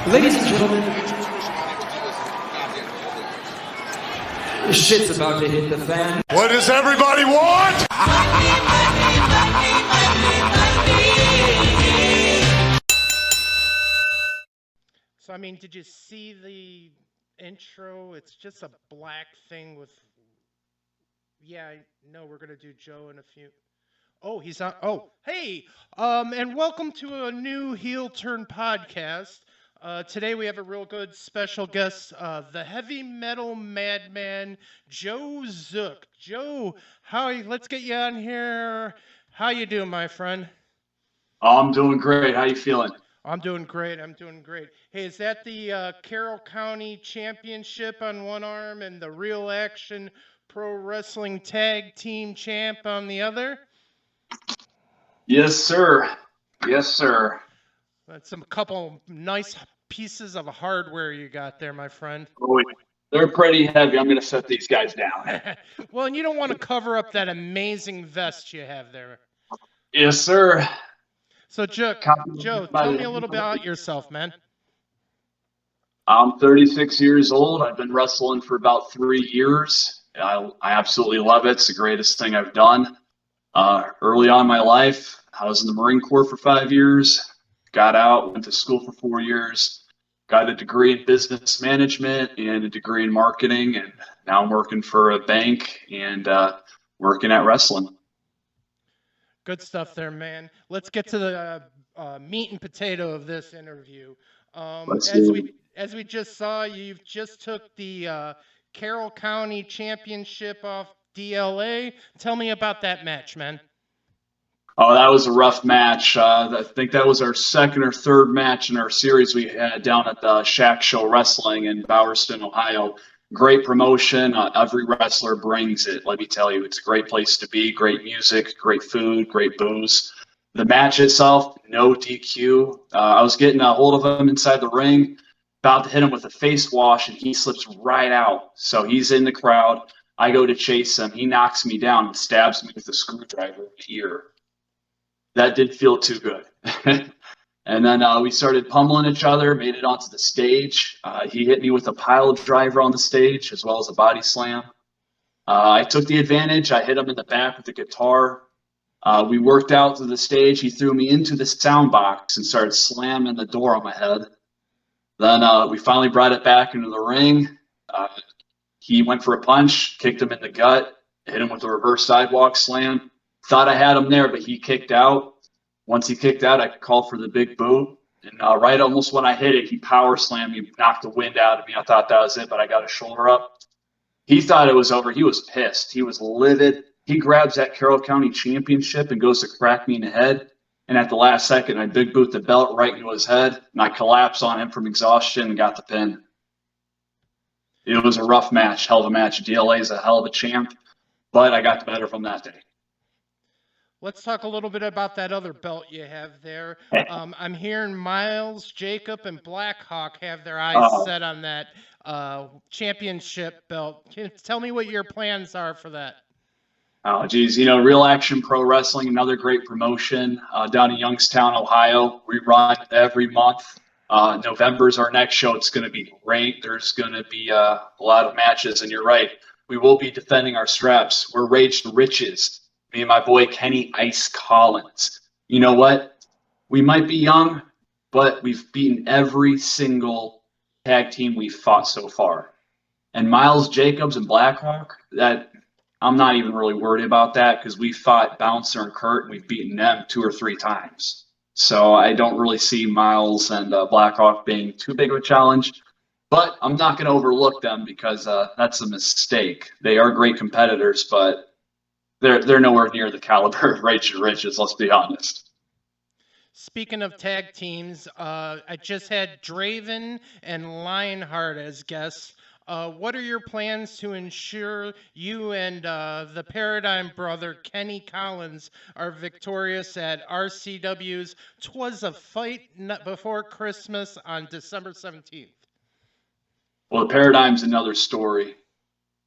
Ladies and gentlemen, the shit's about to hit the fan. What does everybody want? So, I mean, did you see the intro? It's just a black thing with... Yeah, no, we're going to do Joe in a few... Oh, he's on... Oh, hey! And welcome to a new Heel Turn podcast. Today we have a real good special guest, the Heavy Metal Madman, Joe Zook. Joe, let's get you on here. How you doing, my friend? I'm doing great. How you feeling? I'm doing great. Hey, is that the Carroll County Championship on one arm and the Real Action Pro Wrestling Tag Team Champ on the other? Yes, sir. Yes, sir. That's a couple nice pieces of hardware you got there, my friend. Oh, they're pretty heavy. I'm going to set these guys down. Well, and you don't want to cover up that amazing vest you have there. Yes, sir. So, Joe, tell me a little bit about yourself, man. I'm 36 years old. I've been wrestling for about 3 years. I absolutely love it. It's the greatest thing I've done. Early on in my life, I was in the Marine Corps for 5 years, got out, went to school for 4 years, got a degree in business management and a degree in marketing, and now I'm working for a bank and working at wrestling. Good stuff there, man. Let's get to the meat and potato of this interview. As we just saw, you've just took the Carroll County Championship off DLA. Tell me about that match, man. Oh, that was a rough match. I think that was our second or third match in our series we had down at the Shack Show Wrestling in Bowerston, Ohio. Great promotion. Every wrestler brings it. Let me tell you, it's a great place to be. Great music, great food, great booze. The match itself, no DQ. I was getting a hold of him inside the ring, about to hit him with a face wash, and he slips right out. So he's in the crowd. I go to chase him. He knocks me down and stabs me with a screwdriver in the ear. That didn't feel too good. And then we started pummeling each other, made it onto the stage. He hit me with a pile driver on the stage as well as a body slam. I took the advantage. I hit him in the back with the guitar. We worked out to the stage. He threw me into the sound box and started slamming the door on my head. Then we finally brought it back into the ring. He went for a punch, kicked him in the gut, hit him with a reverse sidewalk slam. Thought I had him there, but he kicked out. Once he kicked out, I could call for the big boot. And right almost when I hit it, he power slammed me, knocked the wind out of me. I thought that was it, but I got a shoulder up. He thought it was over. He was pissed. He was livid. He grabs that Carroll County Championship and goes to crack me in the head. And at the last second, I big boot the belt right into his head, and I collapsed on him from exhaustion and got the pin. It was a rough match, hell of a match. DLA is a hell of a champ, but I got the better from that day. Let's talk a little bit about that other belt you have there. I'm hearing Miles, Jacob, and Blackhawk have their eyes set on that championship belt. Can you tell me what your plans are for that? Oh, geez. Real Action Pro Wrestling, another great promotion down in Youngstown, Ohio. We run every month. November's our next show. It's going to be great. There's going to be a lot of matches, and you're right. We will be defending our straps. We're Rage to Riches. Me and my boy Kenny Ice Collins. You know what? We might be young, but we've beaten every single tag team we've fought so far. And Miles Jacobs and Blackhawk, that I'm not even really worried about that because we fought Bouncer and Kurt and we've beaten them 2 or 3 times. So I don't really see Miles and Blackhawk being too big of a challenge. But I'm not going to overlook them because that's a mistake. They are great competitors, but they're nowhere near the caliber of Rage to Riches, let's be honest. Speaking of tag teams, I just had Draven and Lionheart as guests. What are your plans to ensure you and the Paradigm brother, Kenny Collins, are victorious at RCW's 'Twas a Fight Before Christmas on December 17th? Well, the Paradigm's another story.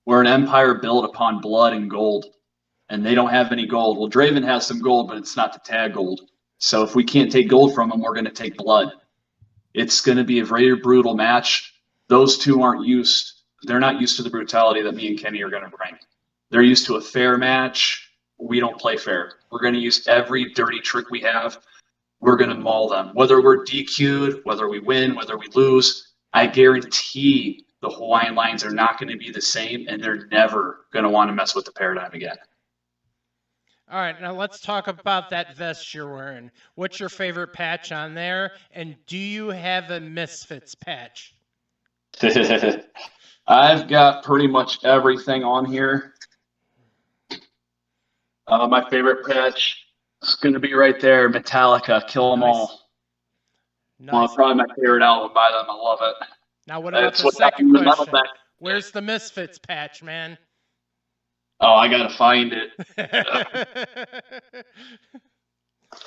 We're an empire built upon blood and gold, and they don't have any gold. Well, Draven has some gold, but it's not the tag gold. So if we can't take gold from them, we're going to take blood. It's going to be a very brutal match. Those two aren't used. They're not used to the brutality that me and Kenny are going to bring. They're used to a fair match. We don't play fair. We're going to use every dirty trick we have. We're going to maul them. Whether we're DQ'd, whether we win, whether we lose, I guarantee the Hawaiian Lions are not going to be the same, and they're never going to want to mess with the Paradigm again. All right, now let's talk about that vest you're wearing. What's your favorite patch on there? And do you have a Misfits patch? I've got pretty much everything on here. My favorite patch is going to be right there, Metallica, Kill 'Em All. Nice. Probably my favorite album by them. I love it. Now, what about That's the what second happened to question? Metal Back. Where's the Misfits patch, man? Oh, I got to find it.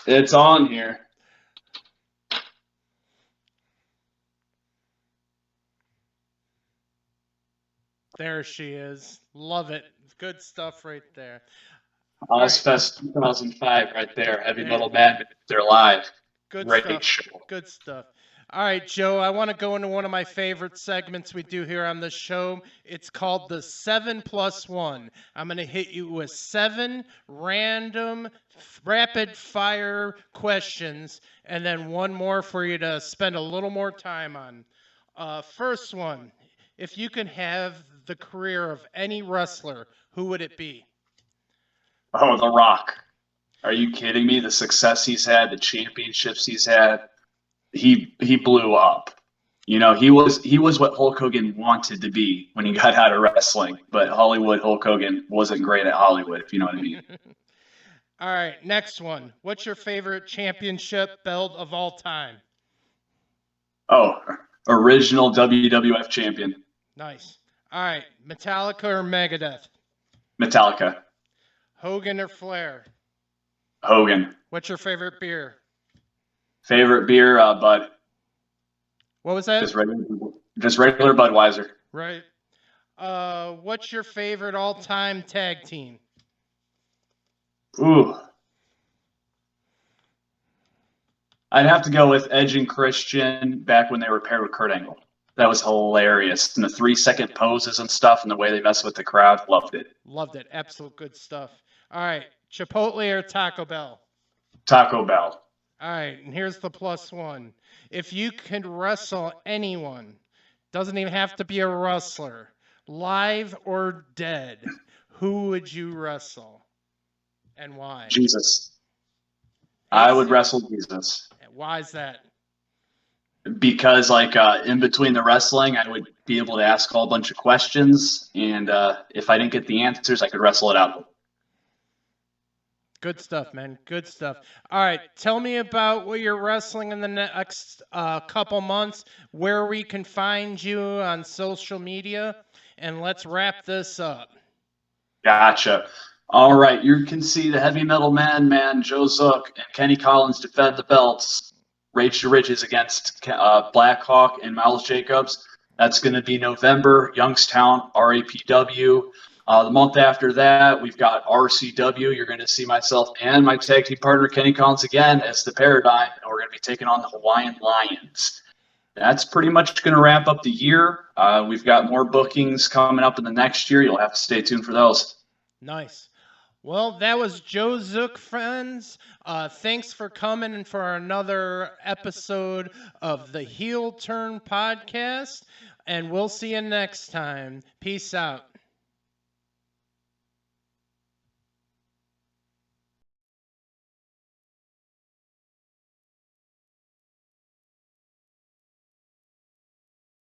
It's on here. There she is. Love it. Good stuff right there. Ozfest 2005 right there. Heavy Metal Madman. They're live. Good Great stuff. show. Good stuff. All right, Joe, I want to go into one of my favorite segments we do here on the show. It's called the 7+1. I'm going to hit you with 7 random rapid fire questions and then one more for you to spend a little more time on. First one, if you could have the career of any wrestler, who would it be? Oh, The Rock. Are you kidding me? The success he's had, the championships he's had. He blew up. You know, he was what Hulk Hogan wanted to be when he got out of wrestling. But Hollywood Hulk Hogan wasn't great at Hollywood, if you know what I mean. All right, next one. What's your favorite championship belt of all time? Oh, original WWF champion. Nice. All right, Metallica or Megadeth? Metallica. Hogan or Flair? Hogan. What's your favorite beer? Favorite beer, Bud. What was that? Just regular Budweiser. Right. What's your favorite all-time tag team? Ooh. I'd have to go with Edge and Christian back when they were paired with Kurt Angle. That was hilarious. And the 3-second poses and stuff and the way they messed with the crowd. Loved it. Loved it. Absolute good stuff. All right. Chipotle or Taco Bell? Taco Bell. All right. And here's the +1. If you could wrestle anyone, doesn't even have to be a wrestler, live or dead, who would you wrestle and why? Jesus. I would wrestle Jesus. Why is that? Because in between the wrestling, I would be able to ask a bunch of questions, and if I didn't get the answers, I could wrestle it out. Good stuff, man. Good stuff. All right, tell me about what you're wrestling in the next couple months, where we can find you on social media, and let's wrap this up. Gotcha. All right, you can see the Heavy Metal Madman, Joe Zook, and Kenny Collins defend the belts. Rage to Riches against Blackhawk and Miles Jacobs. That's going to be November, Youngstown, RAPW. The month after that, we've got RCW. You're going to see myself and my tag team partner, Kenny Collins, again as the Paradigm, and we're going to be taking on the Hawaiian Lions. That's pretty much going to wrap up the year. We've got more bookings coming up in the next year. You'll have to stay tuned for those. Nice. Well, that was Joe Zook, friends. Thanks for coming for another episode of the Heel Turn Podcast, and we'll see you next time. Peace out.